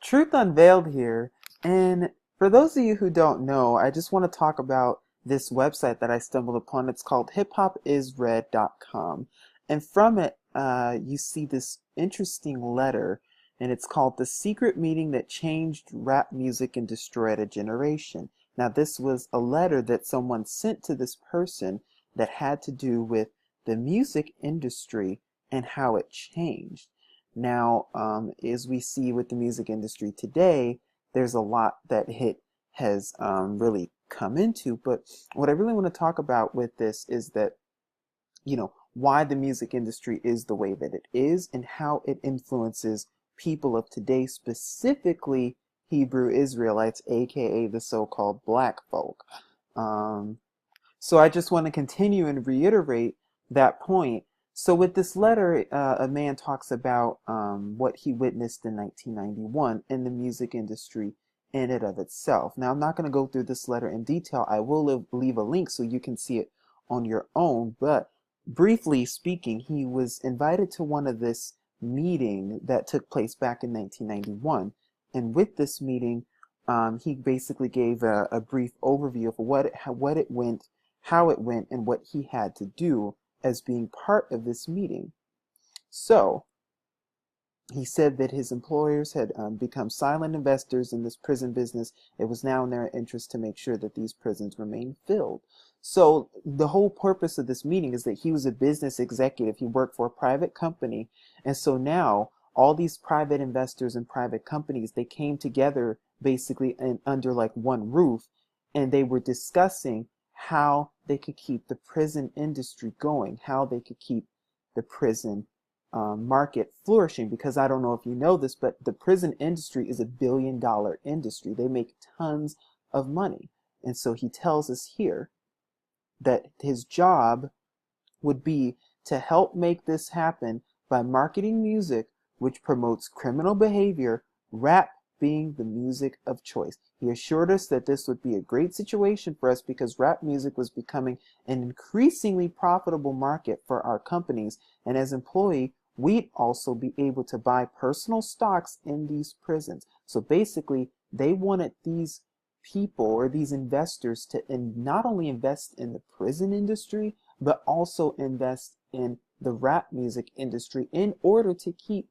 Truth Unveiled here. And for those of you who don't know, I just want to talk about this website that I stumbled upon. It's called hiphopisred.com. And from it, you see this interesting letter, and it's called The Secret Meeting That Changed Rap Music and Destroyed a Generation. Now, this was a letter that someone sent to this person that had to do with the music industry and how it changed. Now, as we see with the music industry today, there's a lot that it has really come into. But what I really want to talk about with this is that, why the music industry is the way that it is and how it influences people of today, specifically Hebrew Israelites, aka the so-called black folk. So I just want to continue and reiterate that point. So with this letter, a man talks about what he witnessed in 1991 in the music industry in and of itself. Now, I'm not going to go through this letter in detail. I will leave a link so you can see it on your own. But briefly speaking, he was invited to one of this meeting that took place back in 1991. And with this meeting, he basically gave a brief overview of what it went, how it went, and what he had to do as being part of this meeting. So he said that his employers had become silent investors in this prison business. It was now in their interest to make sure that these prisons remain filled. So the whole purpose of this meeting is that he was a business executive. He worked for a private company. And so now all these private investors and private companies, they came together basically under like one roof, and they were discussing how they could keep the prison industry going, how they could keep the prison market flourishing. Because I don't know if you know this, but the prison industry is $1 billion industry. They make tons of money. And so he tells us here that his job would be to help make this happen by marketing music which promotes criminal behavior, rap being the music of choice. He assured us that this would be a great situation for us because rap music was becoming an increasingly profitable market for our companies, and as employee, we'd also be able to buy personal stocks in these prisons. So basically, they wanted these people or these investors to not only invest in the prison industry, but also invest in the rap music industry in order to keep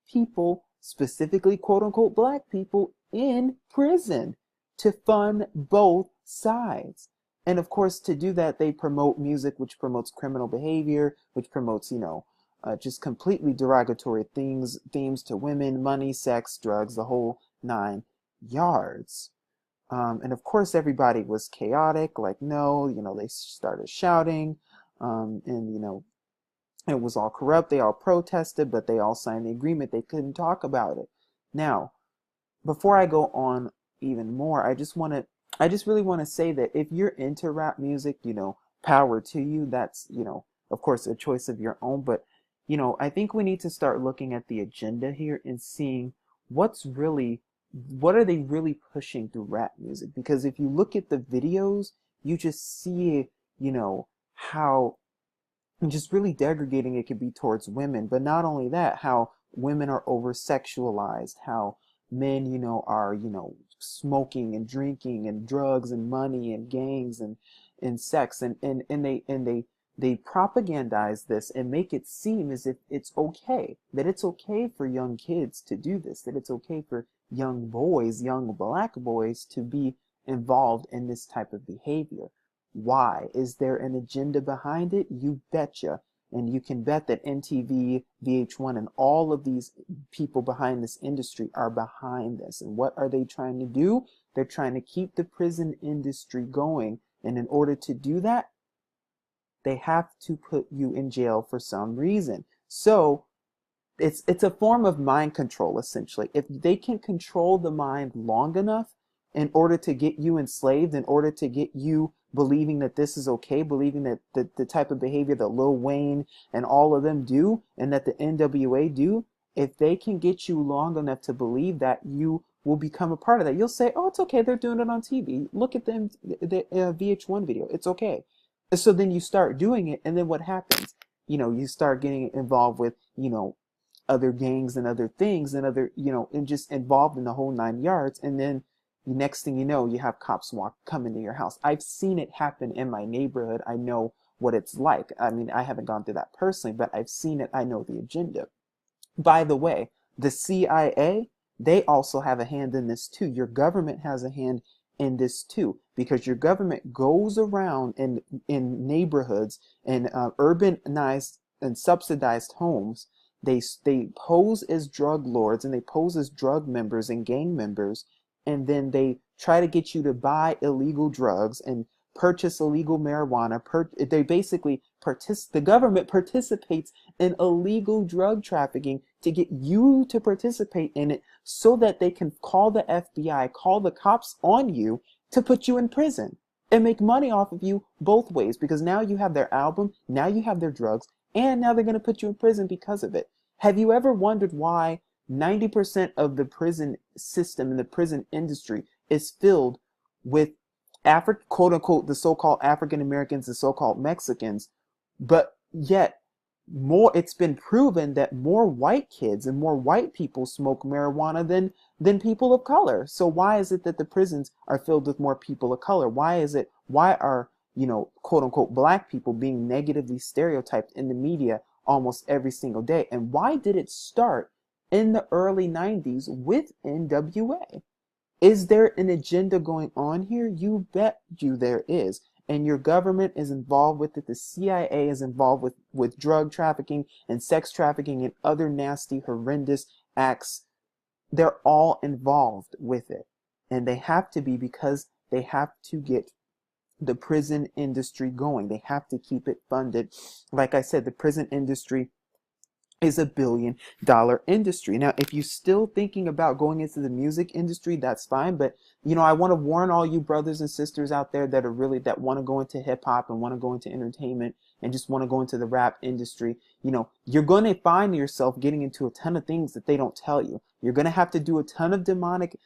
people, specifically quote-unquote black people, in prison, to fund both sides. And of course, to do that, they promote music which promotes criminal behavior, which promotes, just completely derogatory themes to women, money, sex, drugs, the whole 9 yards. And of course, everybody was chaotic, like, no, they started shouting, and it was all corrupt. They all protested, but they all signed the agreement. They couldn't talk about it. Now, before I go on even more, I just really want to say that if you're into rap music, power to you. That's, of course, a choice of your own. But, I think we need to start looking at the agenda here and seeing what are they really pushing through rap music? Because if you look at the videos, you just see, how just really degrading it could be towards women. But not only that, how women are over sexualized, how men, are, smoking and drinking and drugs and money and gangs and sex, and they propagandize this and make it seem as if it's okay, that it's okay for young kids to do this, that it's okay for young boys, young black boys, to be involved in this type of behavior. Why? Is there an agenda behind it? You betcha. And you can bet that MTV, VH1, and all of these people behind this industry are behind this. And what are they trying to do? They're trying to keep the prison industry going. And in order to do that, they have to put you in jail for some reason. So it's a form of mind control, essentially. If they can control the mind long enough in order to get you enslaved, in order to get you believing that this is okay, believing that the type of behavior that Lil Wayne and all of them do and that the NWA do, if they can get you long enough to believe that, you will become a part of that. You'll say, oh, it's okay, they're doing it on TV. Look at them, the VH1 video. It's okay. So then you start doing it, and then what happens? You start getting involved with, other gangs and other things and other, and just involved in the whole 9 yards. And then the next thing you know, you have cops come into your house. I've seen it happen in my neighborhood. I know what it's like. I mean, I haven't gone through that personally, but I've seen it. I know the agenda. By the way, the CIA, they also have a hand in this too. Your government has a hand in this too, because your government goes around in neighborhoods and urbanized and subsidized homes. They pose as drug lords and they pose as drug members and gang members, and then they try to get you to buy illegal drugs and purchase illegal marijuana. They basically the government participates in illegal drug trafficking to get you to participate in it so that they can call the FBI, call the cops on you to put you in prison and make money off of you both ways, because now you have their album, now you have their drugs, and now they're going to put you in prison because of it. Have you ever wondered why 90% of the prison system and the prison industry is filled with quote unquote, the so-called African Americans, the so-called Mexicans, but yet it's been proven that more white kids and more white people smoke marijuana than people of color. So why is it that the prisons are filled with more people of color? Why are, quote unquote, black people being negatively stereotyped in the media almost every single day? And why did it start in the early 90s with NWA? Is there an agenda going on here? You bet you there is. And your government is involved with it. The CIA is involved with drug trafficking and sex trafficking and other nasty, horrendous acts. They're all involved with it. And they have to be, because they have to get the prison industry going. They have to keep it funded. Like I said, the prison industry is $1 billion industry. Now, if you're still thinking about going into the music industry, that's fine. But, I want to warn all you brothers and sisters out there that want to go into hip hop and want to go into entertainment and just want to go into the rap industry. You're going to find yourself getting into a ton of things that they don't tell you. You're going to have to do a ton of demonic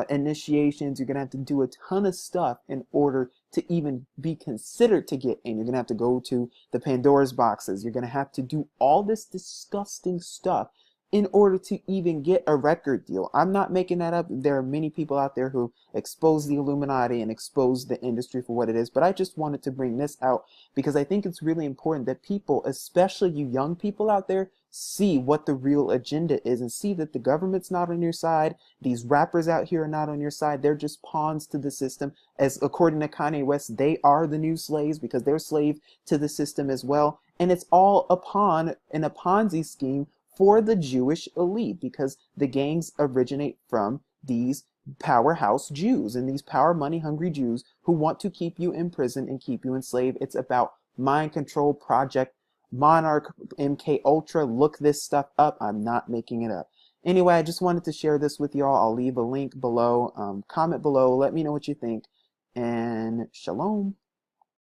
initiations. You're going to have to do a ton of stuff in order to even be considered to get in. You're going to have to go to the Pandora's boxes. You're going to have to do all this disgusting stuff in order to even get a record deal. I'm not making that up. There are many people out there who expose the Illuminati and expose the industry for what it is. But I just wanted to bring this out because I think it's really important that people, especially you young people out there, see what the real agenda is and see that the government's not on your side. These rappers out here are not on your side. They're just pawns to the system. As according to Kanye West, they are the new slaves because they're slave to the system as well. And it's all a pawn in a Ponzi scheme for the Jewish elite, because the gangs originate from these powerhouse Jews and these power money hungry Jews who want to keep you in prison and keep you enslaved. It's about mind control, Project Monarch, MK Ultra. Look this stuff up. I'm not making it up. Anyway, I just wanted to share this with y'all. I'll leave a link below. Comment below. Let me know what you think. And shalom.